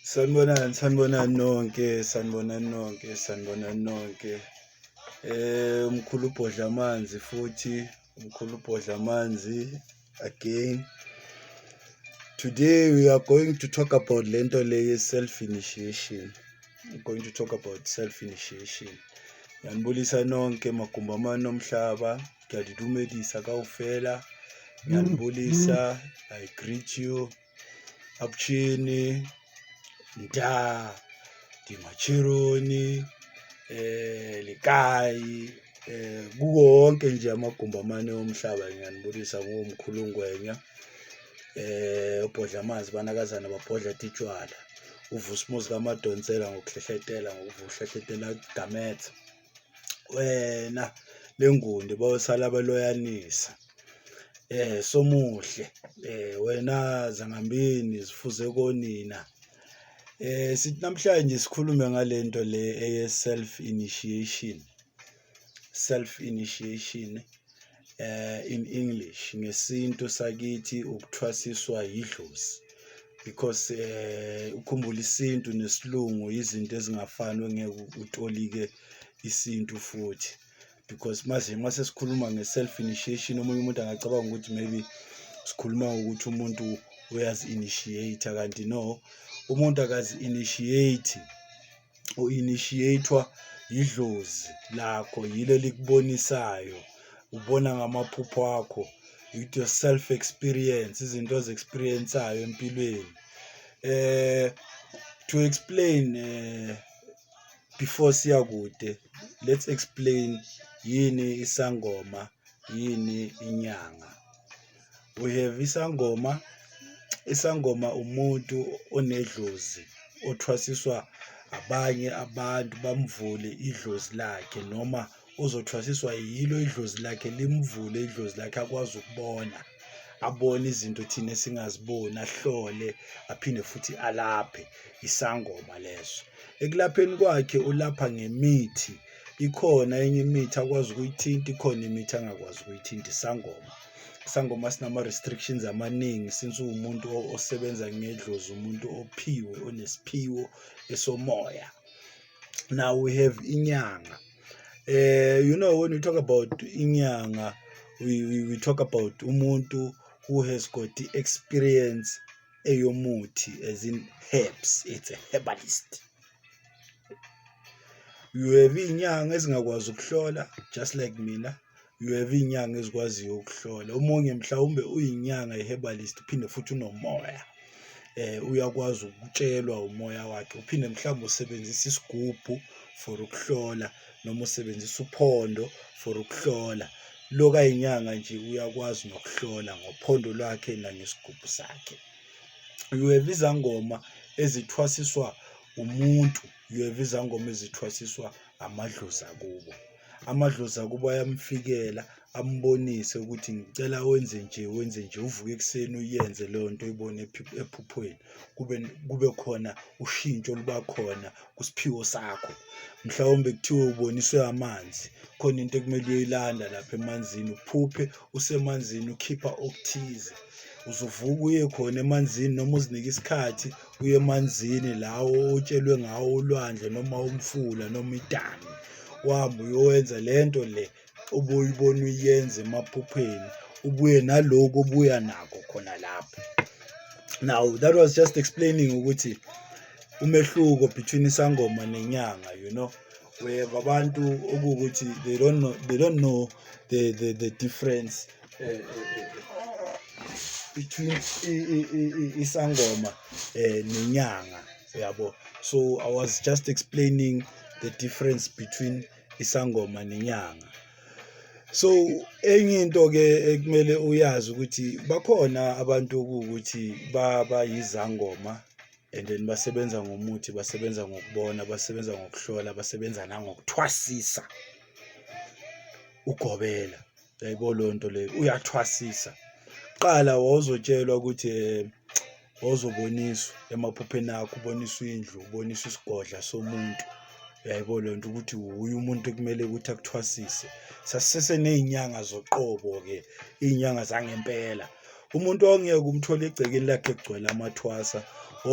Sanibonani nonke. Umkhulu ubhodla amanzi again. Today we are going to talk about lento le self-initiation. We're going to talk about self-initiation. Ngiyanibulisa nonke magumbamani omhlaba, ngiyadidumedisa kawufela. Ngiyanibulisa, I greet you. Abchini, nda, dimachironi, likai, kuwo wonke nje amagumbamane omhlaba ngiyanibulisa ngomkhulu ngwenya. Ubhodla amanzi banakazana babhodla titshwala. Uvusumuzi kaMadonsela ngokuhlehletela gamethe. Wena lengundi bawusala baloyanisa. Somuhle. Wena zangambini zifuze konina. Sithi namhlanje sikhulume ngalento le self initiation in English, ngesintu sakithi ukuthwasiswa yiDlozi, because ukhumbula isintu nesilungu izinto ezingafani, ongeke utolike isintu futhi, because mase sikhuluma nge-self initiation omunye umuntu angacabanga ukuthi maybe sikhuluma ukuthi umuntu uyazi initiate, kanti no, umuntu akazi initiate. U-initiate-wa yiDlozi lakho, yilo likubonisayo, ubona ngamaphupho akho, with your self experience, izinto ozi-experienceayo empilweni. To explain, before siyakude, let's explain yini isangoma, yini inyanga. We have isangoma umuntu onedlozi othwasiswa abanye abantu bamvule idlozi lakhe, noma uzothwasiswa yilo idlozi lakhe limvule idlozi lakhe, akwazi ukubona, abone izinto thina singaziboni, ahlole, aphinde futhi alaphe. Isangoma leso. Ekulapheni kwakhe ulapha ngemithi. Ikhona enye imithi akwazi ukuyithinta, ikhona imithi angakwazi ukuyithinta. Isangoma sinama restrictions amaningi, since umuntu osebenza ngedlozi, umuntu ophiwe, onesiphiwo esomoya. Now we have inyanga. When we talk about inyanga, we talk about umuntu who has got the experience eyomuthi, as in herbs. It's a herbalist. You have inyanga ezingakwazi ukuhlola, just like mina. You have inyanga ezikwaziyo ukuhlola. Omunye mhlawumbe uyinyanga herbalist, uphinde futhi unomoya. Uyakwazi ukutshelwa umoya wakhe, uphinde mhlawumbe usebenzisa isigubhu for ukuhlola, noma usebenzisa uphondo for ukuhlola. Loka inyanga nje uyakwazi nokuhlola ngophondo lwakhe nangesigubhu sakhe. You have izangoma ezithwasiswa umuntu, you have izangoma ezithwasiswa amadlozi akubo. Amadlozi akubo ayamfikela, ambonise ukuthi ngicela wenze nje, uvuke ekuseni uyenze leyo nto uyibone ephuphweni. Kube khona ushintsho luba khona kusiphiwo sakho. Mhlawumbe kuthiwe uboniswe amanzi, khona into ekumele uyoyilanda lapha emanzini, uphuphe usemanzini ukhipha okuthize. Uzovuka uye khona emanzini, noma uzinike isikhathi uye emanzini lawo otshelwe ngawo ulwandle, noma umfula, noma idami. Wahamba uyowenza lento le obuyibona uyenze emaphupheni, ubuye naloko obuya nako khona lapho. Now that was just explaining ukuthi umehluko between isangoma nenyanga. We have abantu okuthi they don't know the difference between isangoma nenyanga, yabo. So I was just explaining the difference between isangoma nenyanga. So enye into ke ekumele uyazi ukuthi bakhona abantu ukuthi bayizangoma, and then basebenza ngomuthi, basebenza ngokubona, basebenza ngokuhlola, basebenza nangokuthwasisa. Ugobela, yayibo lonto le, uyathwasisa. Qala wawuzotshelwa ukuthi wawuzoboniswa emaphupheni akho, uboniswa indlu, uboniswa isigodla somuntu. Yayibo lonto ukuthi uye umuntu ekumele ukuthi akuthwasise. Sasise nezinyanga zoqobo ke, izinyanga zangempela. umuntu ongeke umthole egcekeni lakhe egcwele amathwasa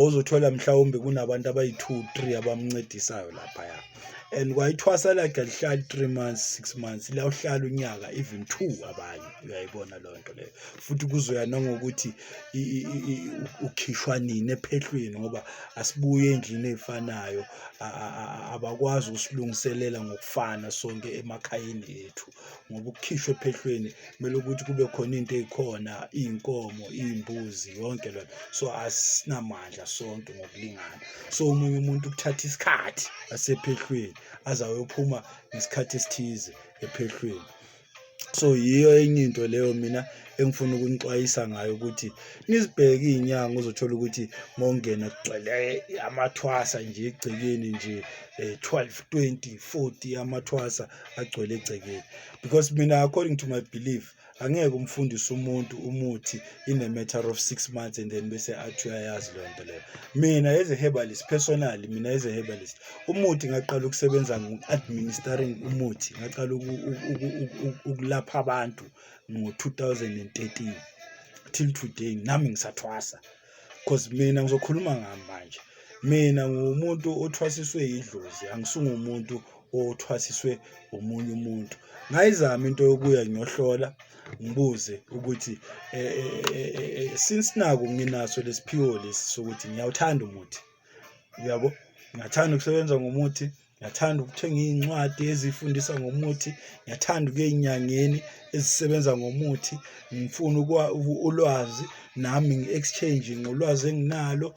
uzothola mhlawumbe kunabantu abayi2-3 abamncedisayo lapha and kwayithwasa lakhe alihlali 3 months 6 months la uhlala unyaka even 2 abanye uyayibona lonto leyo futhi kuzoya nangokuthi ukhishwa nini ephehlweni ngoba asibuye endlini ezifanayo abakwazi usilungiselela ngokufana sonke emakhayeni ethu ngoba ukukhishwa ephehlweni kumele ukuthi kube khona into ezikhona inkomo imbuzi yonke lo so asinamandla sonke ngokulingana so umunye umuntu ukuthatha isikhathi asephehlweni azayophuma ngesikhathi esithize ephehlweni so yiyo enye into leyo mina engifuna ukunixwayisa ngayo ukuthi nizibheke izinyanga uzothola ukuthi mongena kugcwele amathwasa nje egcekeni nje 12 20 40 amathwasa agcwele egcekeni because mina according to my belief angeke umfundise umuntu umuthi in a matter of 6 months and then bese athi uyayazi lonto leyo mina as a herbalist personally mina as a herbalist umuthi ngaqala ukusebenza ngo-administering umuthi ngaqala ukulapha abantu ngo-2013 till today nami ngisathwasa because mina ngizokhuluma ngami manje mina ngumuntu othwasiswe yiDlozi angisungumuntu othwasiswe umunye umuntu ngayizama into yokuya ngiyohlola ngibuze ukuthi since naku nginaso lesiphiwo lesi sokuthi ngiyawuthanda umuthi uyabo ngiyathanda ukusebenza ngomuthi ngiyathanda ukuthenga izincwadi ezifundisa ngomuthi ngiyathanda ukuya ezinyangeni ezisebenza ngomuthi ngifuna ulwazi nami ngi-exchange ngolwazi enginalo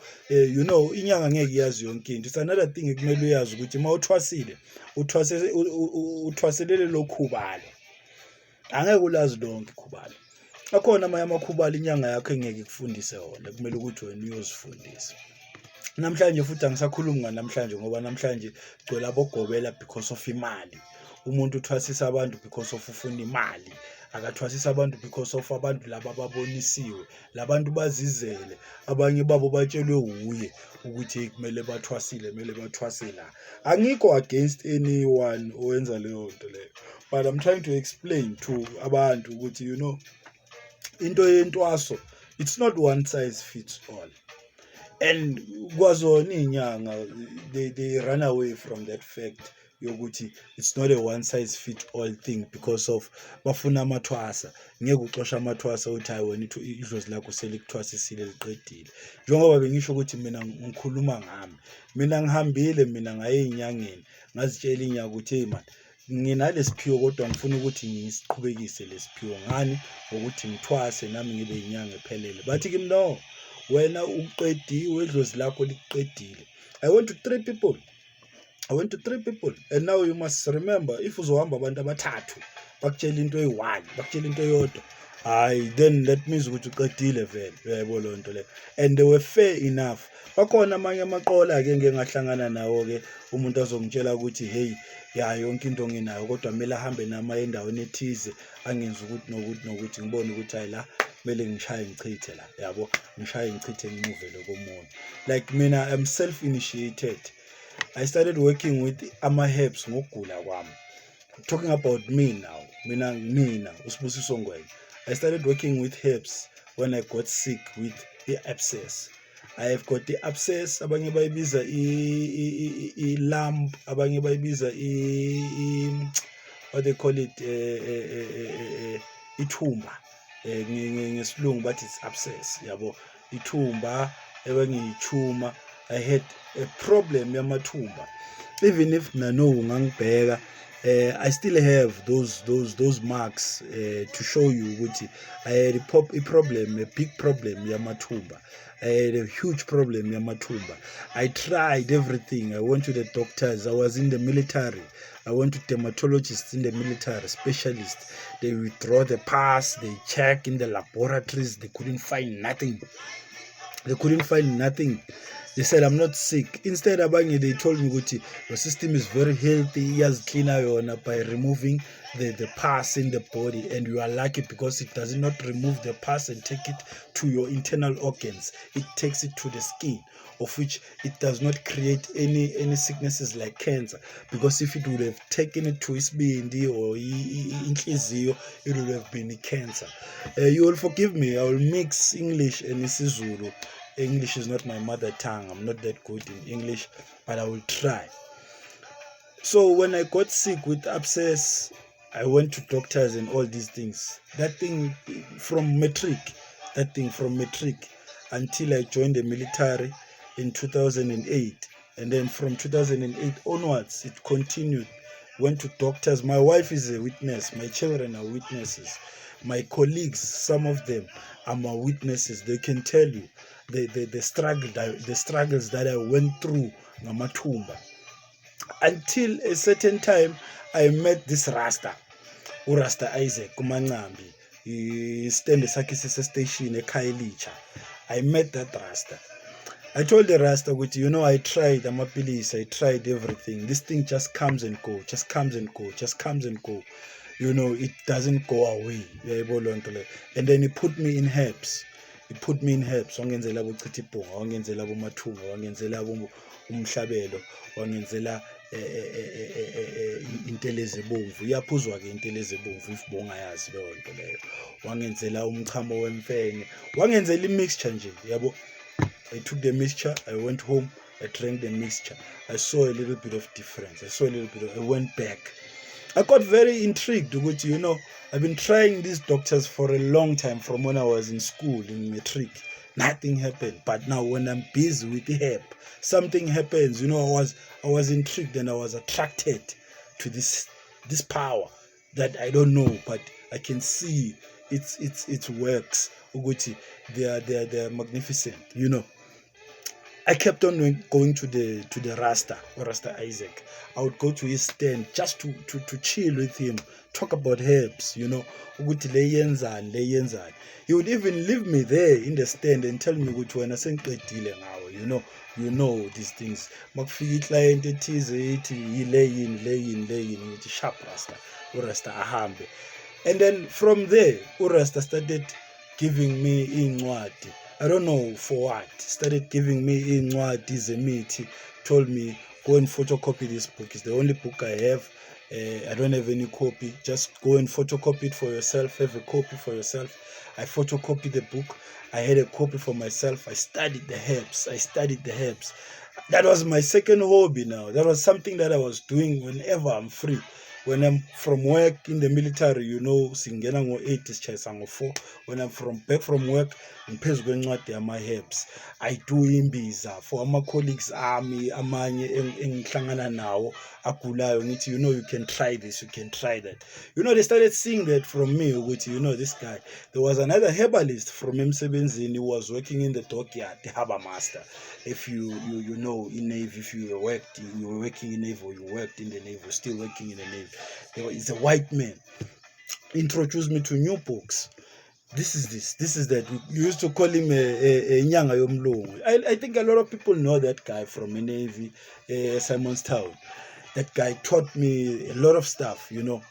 you know inyanga ngeke iyazi yonke into it's another thing ekumele uyazi ukuthi mawuthwasile uthwaselele lokhubalo angeke ulazi lonke ikhubalo akhona amanye amakhubalo inyanga yakho engeke ikufundise wona kumele ukuthi wena uyozifundisa namhlanje futhi angisakhulumi nganamhlanje ngoba namhlanje gcwele abogobela because of imali umuntu uthwasisa abantu because of ufuna imali akathwasisa abantu because of abantu laba babonisiwe labantu bazizele abanye babo batshelwe uye ukuthi kumele bathwasile kumele bathwasela angikho against anyone owenza leyo nto leyo but I'm trying to explain to abantu ukuthi you know into yentwaso it's not one size fits all and kwazona inyanga they run away from that fact yokuthi it's not a one size fit all thing because of bafuna amathwasa ngeke uxosha amathwasa uthi hayi wena iDlozi lakho selikuthwasisile liqedile njengoba bengisho ukuthi mina ngikhuluma ngami mina ngihambile mina ngaye ezinyangeni ngazitshela inyanga ukuthi hey man nginalesiphiwo kodwa ngifuna ukuthi ngisiqhubekise lesiphiwo ngani ukuthi ngithwase nami ngibe inyanga ephelele bathi kimi no wena uqediwe iDlozi lakho liqedile I went to 3 people and now you must remember if uzohamba abantu abathathu bakutshela into eyi1 bakutshela into eyodwa hayi then that means ukuthi uqedile vele uyayibona lonto le and they were fair enough bakhona amanye amaqola ke ngeke ngahlangana nawo ke umuntu azongitshela ukuthi hey ya yonke into nginayo kodwa kumele ahambe nama endaweni ethize angenza ukuthi nokuthi ngibone ukuthi hayi la kumele ngishaye ngichithe la yabo ngishaye ngichithe ngimuve lokomoya like mina I'm self initiated I started working with ama-herbs ngokugula kwami talking about me now mina uSibusiso Ngwenya I started working with herbs when I got sick with the abscess I have got the abscess abanye bayibiza lump abanye bayibiza what they call it ithumba ngesilungu but it's abscess yabo ithumba ebengiyithuma I had a problem yamathumba even if nano ngangibheka I still have those marks to show you ukuthi I had a big problem yamathumba I had a huge problem yamathumba I tried everything I went to the doctors I was in the military I went to dermatologists in the military specialists they withdraw the pus they check in the laboratories they couldn't find nothing They said I'm not sick. Instead, they told me, Guti, your system is very healthy. Yes, cleaner by removing the pus in the body, and you are lucky because it does not remove the pus and take it to your internal organs. It takes it to the skin, of which it does not create any sicknesses like cancer. Because if it would have taken it to isibindi or inhliziyo, it would have been cancer. You will forgive me. I will mix English and isiZulu. English is not my mother tongue. I'm not that good in English, but I will try. So when I got sick with abscess, I went to doctors and all these things. That thing from matric until I joined the military in 2008. And then from 2008 onwards, it continued. Went to doctors. My wife is a witness. My children are witnesses. My colleagues, some of them are my witnesses. They can tell you the struggles that I went through ngamathumba. Until a certain time, I met this Rasta, Rasta Isaac, Kumancambi. He stand sakhe station eKhayelitsha. I met that Rasta. I told the Rasta, I tried amapilisi, I tried everything. This thing just comes and go, just comes and go, just comes and go. It doesn't go away. And then he put me in herbs. Wangenzela bochitha ibhunga, wangenzela bomathunga, wangenzela umhlabelo, wangenzela intelezi ebomvu. Iyaphuzwa ke intelezi ebomvu if bongayazi leyo nto leyo. Wangenzela umchamo wemfene, wangenzela imixture nje, yabo. I took the mixture, I went home, I drank the mixture. I saw a little bit of difference. I went back. I got very intrigued. I've been trying these doctors for a long time from when I was in school, in matric. Nothing happened. But now when I'm busy with the herb, something happens. I was intrigued and I was attracted to this power that I don't know, but I can see it works. They are magnificent. I kept on going to the Rasta Isaac. I would go to his stand just to chill with him, talk about herbs, He would even leave me there in the stand and tell me when I sent now, these things. Makufika client ethize ethi laying sharp Rasta ahambe. And then from there, Rasta started giving me incwadi. I don't know for what. Started giving me incwadi zemithi. Told me, go and photocopy this book. It's the only book I have. I don't have any copy. Just go and photocopy it for yourself. Have a copy for yourself. I photocopied the book. I had a copy for myself. I studied the herbs. That was my second hobby now. That was something that I was doing whenever I'm free. When I'm from work in the military, singena ngo-8 sichayisa ngo-4. When I'm back from work, ngiphezu kwencwadi yama-herbs. I do imbiza for ama-colleagues ami amanye engihlangana nawo agulayo ngithi you can try this, you can try that. They started seeing that from me ukuthi this guy. There was another herbalist from Msebenzini who was working in the dockyard, the harbor master. If you in Navy, if you were working in Navy or you worked in the Navy, still working in the Navy, he's a white man. Introduced me to new books. This is that. We used to call him a Nyanga Yomlungu. I think a lot of people know that guy from the Navy, Simonstown. That guy taught me a lot of stuff, And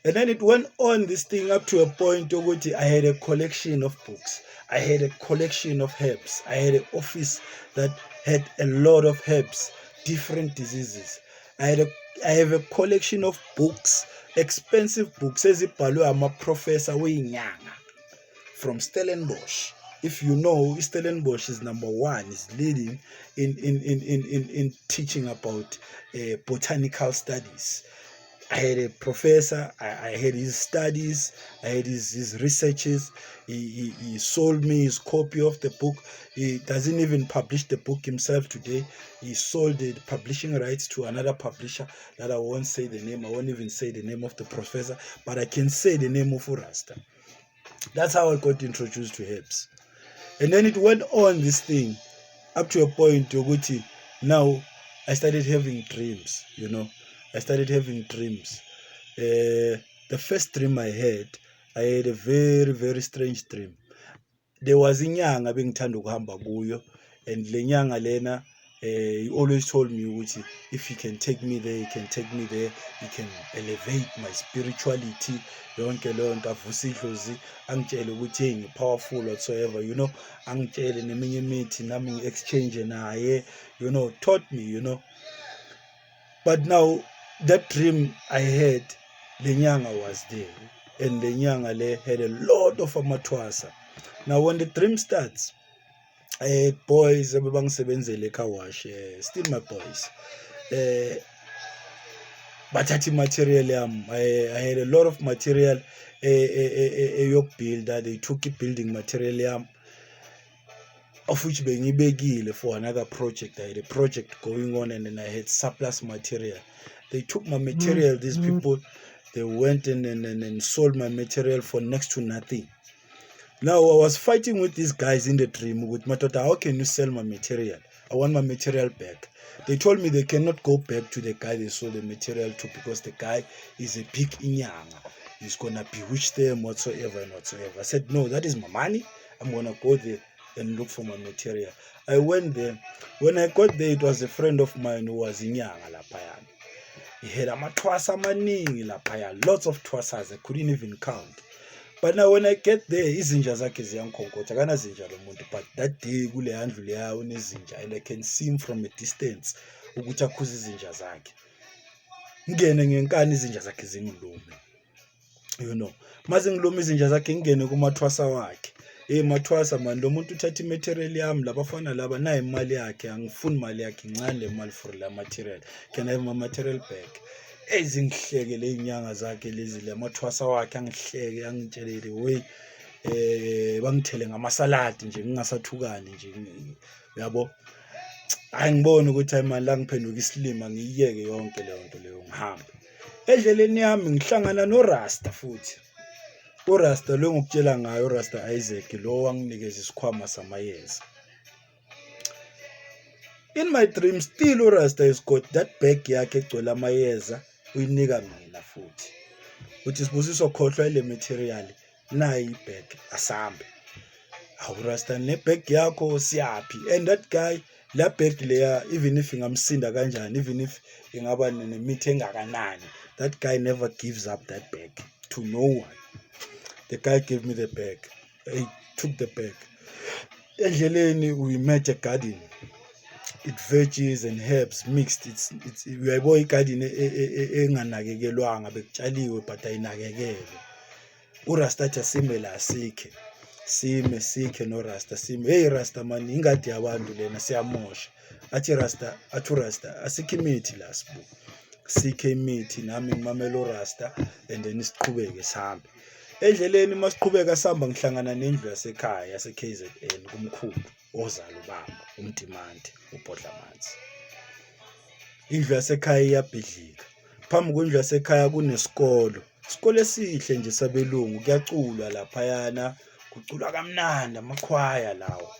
then it went on this thing up to a point where I had a collection of books. I had a collection of herbs. I had an office that had a lot of herbs, different diseases. I have a collection of books, expensive books. Ezibhalwe ama-professor weyinyanga from Stellenbosch. If you know, Stellenbosch is number one, is leading in teaching about botanical studies. I had a professor, I had his studies, I had his researches. He sold me his copy of the book. He doesn't even publish the book himself today. He sold the publishing rights to another publisher that I won't say the name. I won't even say the name of the professor, but I can say the name of Rasta. That's how I got introduced to herbs. And then it went on this thing up to a point where now I started having dreams, I started having dreams. The first dream I had a very, very strange dream. there was inyanga bengithanda ukuhamba kuyo, and le nyanga lena he always told me ukuthi if you can take me there, you can take me there, you can elevate my spirituality, yonke leyo nto. Avusa idlozi angitshele ukuthi hey ngi-powerful whatsoever, you know, angitshele neminye imithi nami ngi-exchange naye, you know, taught me, you know. But now that dream I had, le nyanga was there, and le nyanga le had a lot of amathwasa. Now when the dream starts, I had boys abangisebenzele ecar wash, still my boys, bathathi material yami. I had a lot of material yokubuilda. They took building material yami, of which bengibekile for another project. I had a project going on, and then I had surplus material. They took my material, these people, they went and sold my material for next to nothing. Now I was fighting with these guys in the dream with Matota. How can you sell my material? I want my material back. They told me they cannot go back to the guy they sold the material to because the guy is a big inyanga. He's gonna bewitch them whatsoever and whatsoever. I said, no, that is my money. I'm gonna go there and look for my material. I went there. When I got there, it was a friend of mine who was inyanga lapayana. He had amathwasa maningi lapaya, lots of twasas. I couldn't even count. But now when I get there, izinja zakhe ziyankhonkotha, kana zinja lo muntu. But that day kule handle leya unezinja, and I can see him from a distance ukuthi akhuza izinja zakhe. Ngene ngenkani izinja zakhe zingilume, you know. Maze ngilume izinja zakhe ngene kumathwasa wakhe. Mathwasa man, lo muntu uthatha imaterial yami, labafana laba nayo imali yakhe, angifuni imali yakhe, incane le mali for la material. Can I have my material back? Ezingihleke le inyanga zakhe lezi, le mathwasa wakhe angihleke, angitshelele we bangithele ngamasaladi nje ngingasathukani nje, yabo. Angibone ukuthi imali la ngiphenduka isilima, ngiyeke yonke leyo nto leyo ngihambe. Endleleni yami ngihlangana noRasta futhi. uRasta lo ngokutshela ngayo, uRasta Isaac, lo wanginikeza isikhwama samayeza. In my dream still uRasta has got that bag yakhe egcwele amayeza, uyinika mina futhi. Uthi Sibusiswa khohlwa ile material, nayi ibag asambe. uRasta ne bag yakho siyaphi? And that guy, la bag leya, even if ingamsinda kanjani, even if ingaba nemithi engakanani, that guy never gives up that bag to no one. The guy gave me the bag. He took the bag. Endleleni we met a garden. It's veggies and herbs mixed. It's we are boy garden enganakekelwanga bekutshaliwe but ayinakekele. uRasta athi simela sikhe. Sime sikhe noRasta sime. Hey Rasta man, ingadi yabantu lena siyamosha. Athi uRasta asikho imithi la sibu. Sikhe imithi nami ngimamela uRasta and then siqhubeke sihambe. Endleleni masiqhubeka sihamba ngihlangana nendlu yasekhaya yase-KZN kumkhulu ozala ubaba uMtimandi uBhodlamanzi. Indlu yasekhaya iyabhidlika. Phambi kwendlu yasekhaya kunesikolo. Isikolo esihle nje sabelungu, kuyaculwa laphayana, kuculwa kamnandi amakhwaya lawo.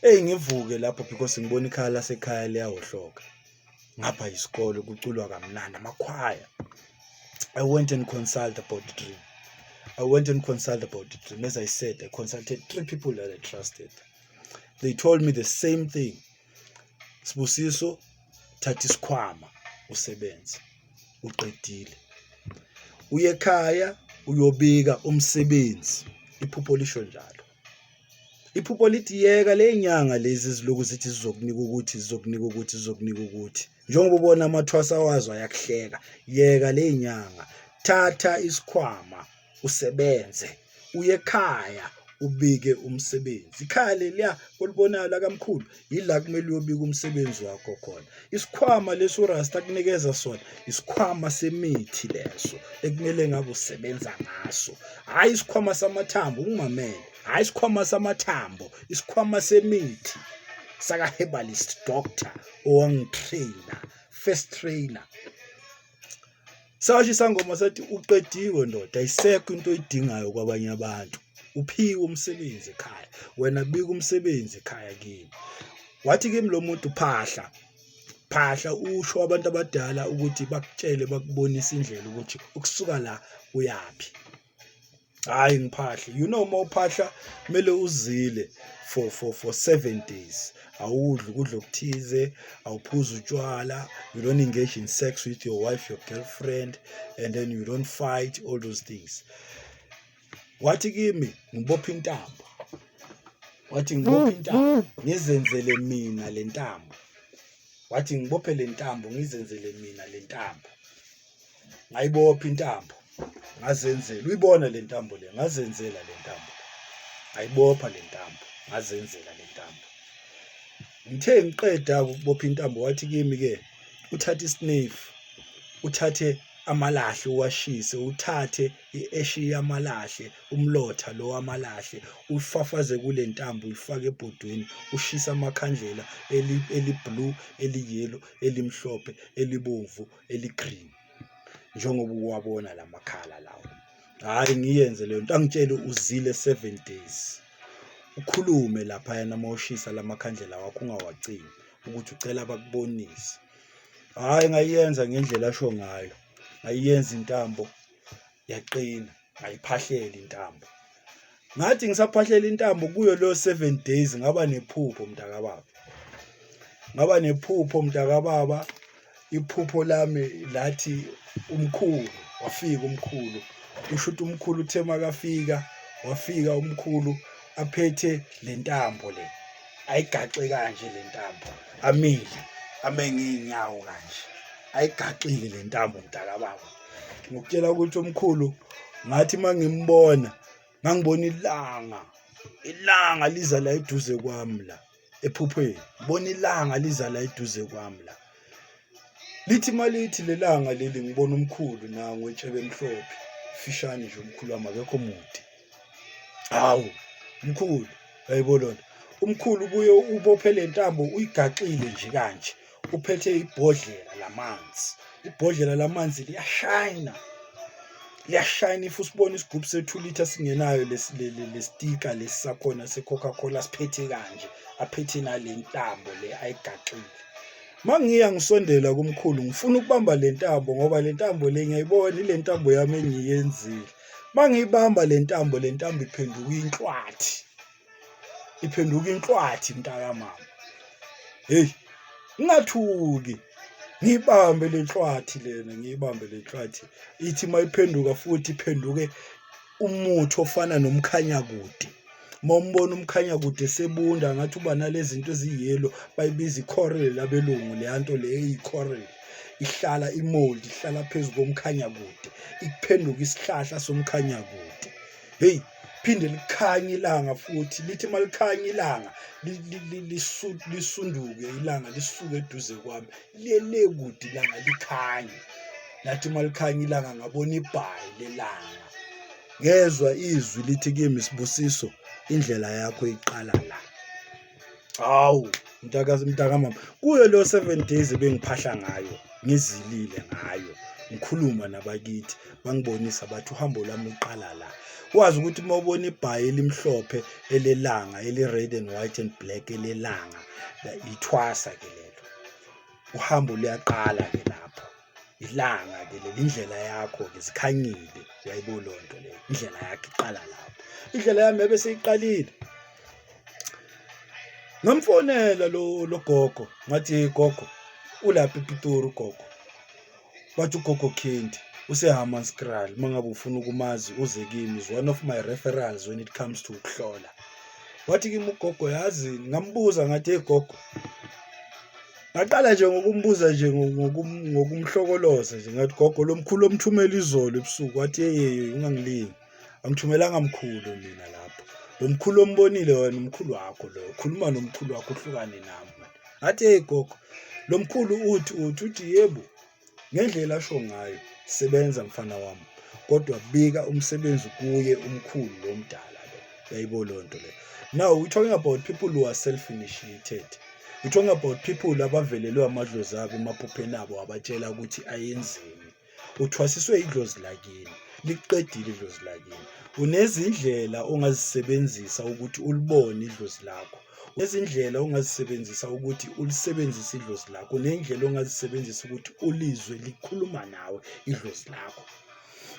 Ngivuke lapho because ngibona ikhaya lasekhaya liyawohloka. Ngapha isikolo kuculwa kamnandi amakhwaya. I went and consulted about the dream. As I said, I consulted 3 people that I trusted. They told me the same thing. Sibusiswa, thatha isikhwama usebenze, uqedile. Uye ekhaya uyobika umsebenzi. Iphupho lisho njalo. Iphupho lithi yeka le inyanga lezi ziloku zithi zizokunika ukuthi. Njengoba ubona amathwasa wazo ayakuhleka, yeka le inyanga, thatha isikhwama usebenze, uye ekhaya ubike umsebenzi. Ikhaya leliya olibonayo la kamkhulu, yila kumele uyobika umsebenzi wakho khona. Isikhwama leso uRasta kunikeza sona, isikhwama semithi leso ekumele ngabe usebenza ngaso. Hayi isikhwama samathambo, ungimamele. Hayi isikhwama samathambo, isikhwama semithi. Saka herbalist doctor owangitrainer, first trainer. Sasho isangoma sathi uqediwe ndoda, ayisekho into oyidingayo kwabanye abantu. Uphiwe umsebenzi ekhaya, wena bika umsebenzi ekhaya kimi. Wathi kimi lo muntu phahla usho abantu abadala ukuthi bakutshele bakubonisa indlela ukuthi ukusuka la uyapi. hayi ngiphahle. You know mawuphahla kumele uzile for 7 days. Awudli ukudla okuthize, awuphuzi utshwala, you don't engage in sex with your wife, your girlfriend, and then you don't fight, all those things. Wathi kimi ngibopha intambo. Wathi ngibopha intambo ngizenzele mina le ntambo. Wathi ngibophe le ntambo ngizenzele mina le ntambo. Ngayibopha intambo ngazenzela. Uyibona le ntambo le, ngazenzela le ntambo. Ngayibopha le ntambo ngazenzela le ntambo. Ngithe ngiqeda ukubopha intambo wathi kimi ke uthathe isinefu, uthathe amalahle uwashise, uthathe ieshi yamalahle, umlotha lo wamalahle, ufafaze kule ntambo, uyifake ebhodweni, ushisa amakhandlela eli-blue, eli-yellow, elimhlophe, elibomvu, eli-green. Njengoba uwabona lamakhala lawo. Hayi ngiyenze leyo nto, angitshele uzile 7 days. Ukhulume lapha yana mawushisa lamakhandlela wakho ungawacimi ukuthi ucela bakubonise. Hayi ngayenza ngendlela asho ngayo. Ngayenza intambo yaqina, ngayiphahlela intambo. Ngathi ngisaphahlela intambo kuyo lo 7 days ngaba nephupho mntakababa. Ngaba nephupho mntakababa. Iphupho lami lathi umkhulu wafika umkhulu. Ushuthi umkhulu uthe makafika, wafika umkhulu aphethe le ntambo le. Ayigaxe kanje le ntambo. Amile, ame ngeenyawo kanje. Ayigaxile le ntambo mntakababa. Ngokutshela ukuthi umkhulu ngathi mangimbona ngangibona ilanga. Ilanga liza la eduze kwami la ephupheni. Ngibona ilanga liza la eduze kwami la. Lithi malithi lelanga leli ngibona umkhulu na ngwetshebe emhlophe. Fishane nje umkhulu wami akekho mude. Hawu mkhulu ayibona lona. Umkhulu kuye ubophe le ntambo uyigaxile nje kanje. Uphethe ibhodlela lamanzi. Ibhodlela lamanzi liyashayina. Liyashayina if usibona isigubhu se2 litha singenayo lestika lesisakhona seCoca-Cola siphethe kanje. Aphethe nale ntambo le ayigaxile. Mangiya ngisondela kumkhulu ngifuna ukubamba le ntambo ngoba le ntambo le ngiyayibona ile ntambo yami engiyenzile. Mangiyibamba le ntambo iphenduka inhlwathi. Iphenduka inhlwathi mntakamama. Hey, ngingathuki. Ngibambe le nhlwathi lena, ngiyibambe le nhlwathi. Ithi mayiphenduka futhi iphenduke umuthi ofana nomkhanya kude. Mawumbona umkhanya kude sebunda ngathi uba nalezi zinto eziyelo bayibiza icoral labelungu leyanto le eyicoral. Ihlala imold, ihlala phezulu komkhanya kude. Ikuphenduka isihlahla somkhanya kude. Hey, phinde likhanye ilanga futhi. Lithi malikhanye ilanga lisunduke ilanga lisuke eduze kwami. Lele kude ilanga likhanye. Lathi malikhanye ilanga ngabona ibhayi lelanga. Ngezwe izwi lithi kimi Sibusiso indlela yakho iqala la. Hawu mntakamama kuyo lo 7 days bengiphahla ngayo, ngizilile ngayo, ngikhuluma nabakithi, bangibonisa bathi uhambo lami uqala la. Wazi ukuthi mawubona ibhayi elimhlophe elelanga, eli-red and white and black elelanga, ithwasa ke lelo. Uhambo luyaqala ke lapho. Ilanga ke leli indlela yakho ke sikhanyile. Uyayibona lonto le. Indlela yakho iqala lapho. Indlela yami bese iqalile. Ngamfonela lo gogo, ngathi gogo ulapha ePitori ugogo. Wathi ugogo Kendi useHammanskraal, mangabe ufuna ukumazi uze kimi, is one of my referrals when it comes to ukuhlola. Wathi kimi ugogo yazi ngambuza ngathi gogo. Ngaqala nje ngokumbuza nje ngokumhlokoloza nje ngathi gogo lomkhulu omthumela izolo ebusuku wathi hey ungangilingi. Angithumelanga mkhulu mina lapho. Lomkhulu ombonile wena umkhulu wakho lo. Ukhuluma nomkhulu wakho uhlukane nami manje. Ngathi hey gogo lomkhulu uthi yebo. Ngendlela asho ngayo sebenza mfana wami. Kodwa bika umsebenzi kuye umkhulu lomdala lo. Uyayibona lonto le. Now we talking about people who are self-initiated. We talking about people abavelelwe amadlozi abo emaphupheni abo abatshela ukuthi ayenzeni. Uthwasiswe idlozi lakini. Liqedile idlozi lakini. Unezindlela ongazisebenzisa ukuthi ulibone idlozi lakho. Unezindlela ongazisebenzisa ukuthi ulisebenzise idlozi lakho. Unendlela ongazisebenzisa ukuthi ulizwe likhuluma nawe idlozi lakho.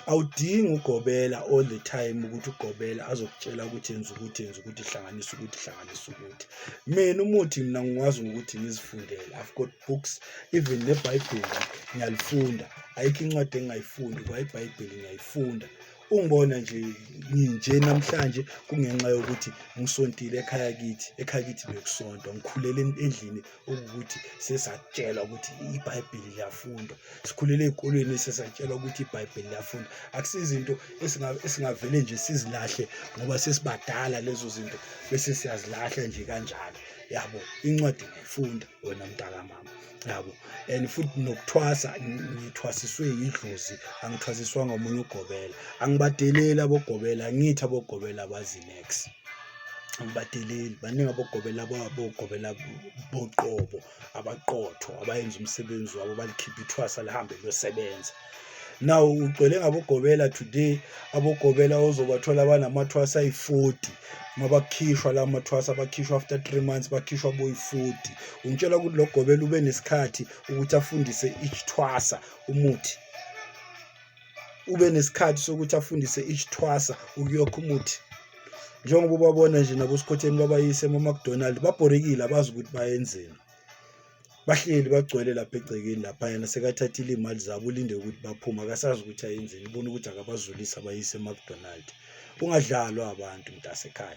awudingi ugobela all the time ukuthi ugobela azokutshela ukuthi yenza ukuthi hlanganisa ukuthi. Mina umuthi mina ngikwazi ukuthi ngizifundele. I've got books, even neBhayibheli ngiyalifunda. Ayikho incwadi engayifundi, kwa iBhayibheli ngiyayifunda. Ungibona nje namhlanje kungenxa yokuthi ngisontile ekhaya kithi bekusontwa, ngikhulele endlini ukuthi sesatshelwa ukuthi iBhayibheli liyafundwa, sikhulele ezikolweni sesatshelwa ukuthi iBhayibheli liyafundwa. Akusizi into esingavele nje sizilahle ngoba sesibadala lezo zinto bese siyazilahla nje kanjalo, yabo. Incwadi ngiyifunda wena mntaka mama, yabo. And futhi nokuthwasa, ngithwasiswe yiDlozi, angithwasiswanga omunye ugobela. Angibadeleli abogobela, ngithi abogobela bazi next. Angibadeleli, baningi abogobela boqobo, abaqotho, abayenza umsebenzi wabo, balikhipha ithwasa lihambe liyosebenza. Now ugcwele ngabogobela today, abogobela ozobathola banamathwasa ayi-40. Mabakhishwa la mathwasa, bakhishwa after 3 months, bakhishwa boyi-40. Ungitshela ukuthi lo gobela ube nesikhathi ukuthi afundise each thwasa umuthi. Ube nesikhathi sokuthi afundise each thwasa ukuyokha umuthi. Njengoba ubabona nje nabosikhotheni babayise ema-McDonald, babhorekile, abazi ukuthi bayenzeni. Bahleli bagcwele lapha egcekeni lapha, yena sekathathile imali zabo, ulinde ukuthi baphume, akasazi ukuthi ayenzeni, ubona ukuthi akabazulisa bayise eMcDonald. Ungadlalwa abantu mntasekhaya,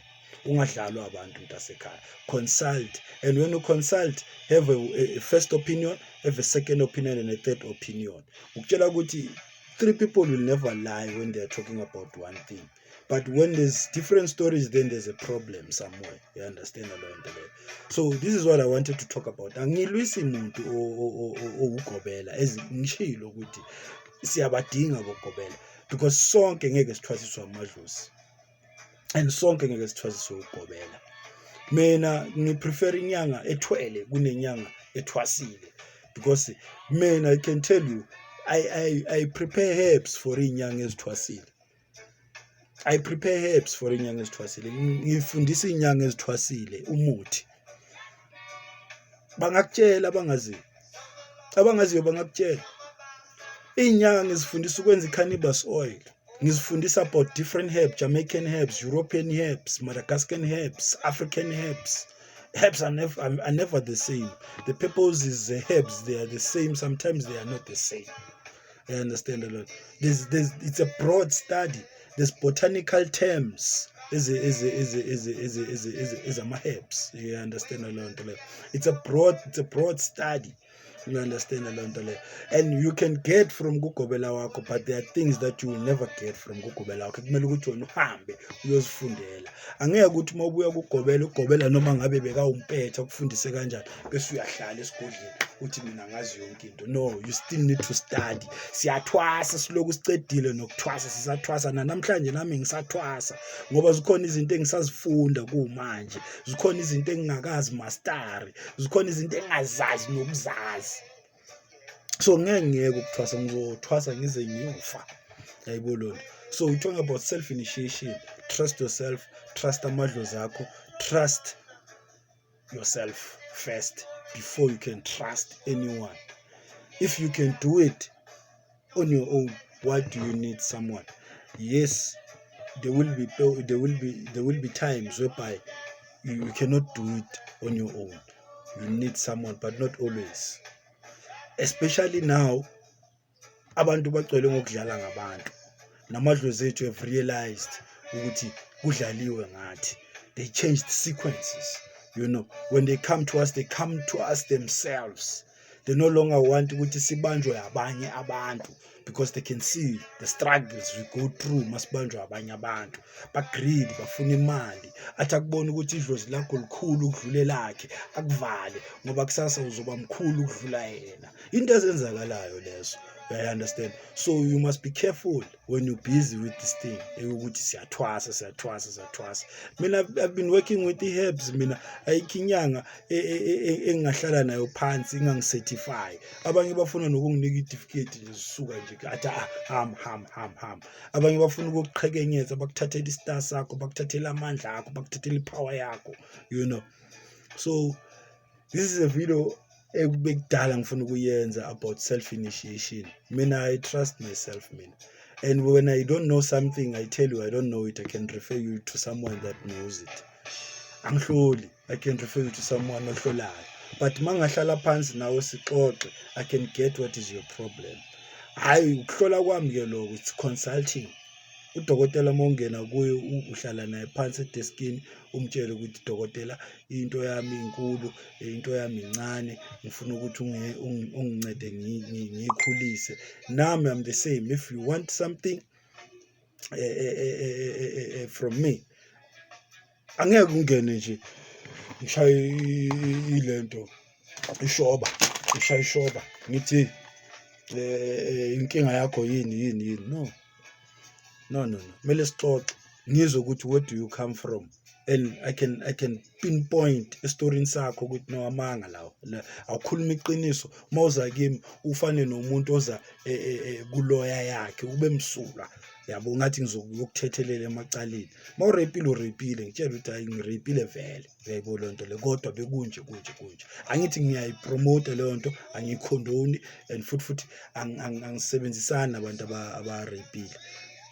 consult, and when you consult, have a first opinion, have a second opinion, and a third opinion. Ukutshela ukuthi 3 people will never lie when they are talking about one thing. But when there's different stories, then there's a problem somewhere. You understand a lot. So this is what I wanted to talk about. Angilwisi umuntu ugobela, ngishilo ukuthi siyabadinga bogobela, because sonke ngeke sithwasiswe amadlozi and sonke ngeke sithwasiswe ugobela. Mina ngiprefer inyanga ethwele kunenyanga ethwasile, because mina I can tell you I prepare herbs for inyanga ezithwasile. Ngifundisa inyanga ezithwasile umuthi. Bangakutshela abangaziyo bangakutshela. Inyanga ngizifundisa ukwenza i-cannabis oil. Ngizifundisa about different herbs, Jamaican herbs, European herbs, Madagascan herbs, African herbs. Herbs are never the same. The purpose is the herbs, they are the same, sometimes they are not the same. I understand a lot. It's a broad study. There's botanical terms as ama-herbs. You understand a lot. It's a broad study. You understand a lot. And you can get from gugobela wakho, but there are things that you will never get from gugobela wakho. Kumele ukuthi wena uhambe uyozifundela. Angeke ukuthi uma ubuya ugobela noma ngabe beka umpetha ukufundise kanjani bese uyahlala esigodleni uthi mina ngazi yonke into. No, you still need to study. Siyathwasa siloku sicedile nokuthwasa, sisathwasa namhlanje nami ngisathwasa ngoba zikhona izinto engisazifunda kumanje, zikhona izinto engingakazi master, zikhona izinto engazazi nokuzazi. So ngeke ukuthwasa, ngizothwasa ngize ngiyofa. Yayibona. So we talking about self initiation. Trust yourself, trust amadlozi akho, trust yourself first before you can trust anyone. If you can do it on your own, why do you need someone? Yes, there will be times whereby you cannot do it on your own. You need someone, but not always. Especially now, abantu bagcwele ngokudlala ngabantu. Namadlozi ethu have realized ukuthi kudlaliwe ngathi. They changed sequences. You know, when they come to us themselves. They no longer want ukuthi sibanjwe abanye abantu, because they can see the struggles we go through masibanjwe abanye abantu. Bagreed, bafuna imali, athi akubona ukuthi idlozi lakho likhulu ukudlula lakhe, akuvale ngoba kusasa uzoba mkhulu ukudlula yena. Into ezenzakalayo lezo. I understand. So you must be careful when you're busy with this thing. Mina, I've been working with the herbs. Mina ayikho inyanga engahlala nayo phansi ingangicertify. Abanye bafuna nokunginika certificate nje zisuka nje athi ham. Abanye bafuna ukuqhekenyeza, bakuthathela istar sakho, bakuthathela amandla akho, bakuthathela ipower yakho, you know. So this is a video ekubekudala ngifuna ukuyenza about self initiation. Mina I trust myself mina. And when I don't know something, I tell you I don't know it, I can refer you to someone that knows it. Angihloli, I can refer you to someone ohlolayo. But mangahlala phansi nawe sixoxe, I can get what is your problem. Hayi ukuhlola kwami ke lokho, it's consulting. Udokotela mongena kuye uhlala naye phansi edeskini umtshele ukuthi dokotela into yami inkulu, into yami incane, ngifuna ukuthi ungincede ngikhulise. Nami I'm the same. If you want something from me, angeke ungene nje ngishaye ilento ishoba, ngishaye ishoba ngithi inkinga yakho yini. No. Kumele sixoxe ngizwe ukuthi where do you come from, and I can pinpoint estoryin sakho ukuthi no amanga lawo awukhuluma iqiniso. Mawuza kimi ufane nomuntu oza kuloya yakhe ube msulwa, yabo ngathi ngizokuthethelela emacaleni. Mawurepile ngitshela ukuthi hayi ngirepile vele, uyayibona lonto le, kodwa bekunje. Angithi ngiyayipromote leyo nto, angiyikhondoni, and futhi angisebenzisani nabantu abarepile.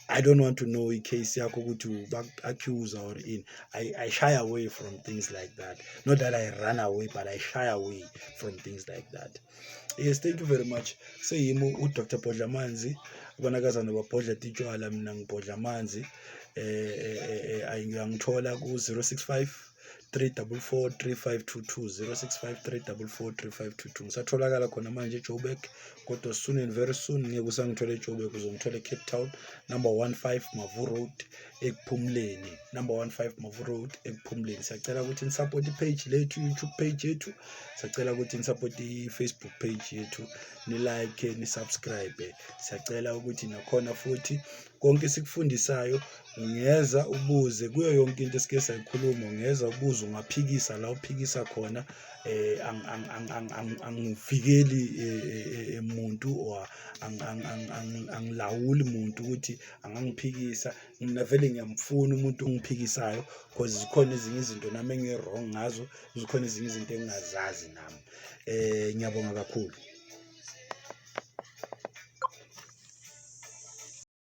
I don't want to know icase yakho ukuthi accuse or in. I shy away from things like that. Not that I run away, but I shy away from things like that. Yes, thank you very much. Seyimi uDr. Bodlamanzi, abanakazana babhodla titshwala, mina ngibhodla amanzi. Angithola ku 065 344 3522 065 344 3522. Ngisatholakala khona manje eJoburg, kodwa soon and very soon ngeke usangithola eJoburg, uzongithola eCape Town, number 15 Mavu Road eKuphumleni, number 15 Mavu Road eKuphumleni. Siyacela ukuthi nisupport ipage lethu, YouTube page yethu, siyacela ukuthi nisupport iFacebook page yethu, ni like ni subscribe. Siyacela ukuthi nakhona futhi konke sikufundisayo ungeza ubuze kuyo yonke into esike sayikhuluma, ungeza ubuze, ungaphikisa la uphikisa khona. Angivikeli umuntu or angilawuli umuntu ukuthi angangiphikisa. Mina vele ngiyamfuna umuntu ongiphikisayo, because zikhona ezinye izinto nami engirong ngazo, zikhona ezinye izinto engingazazi nami. Ngiyabonga kakhulu.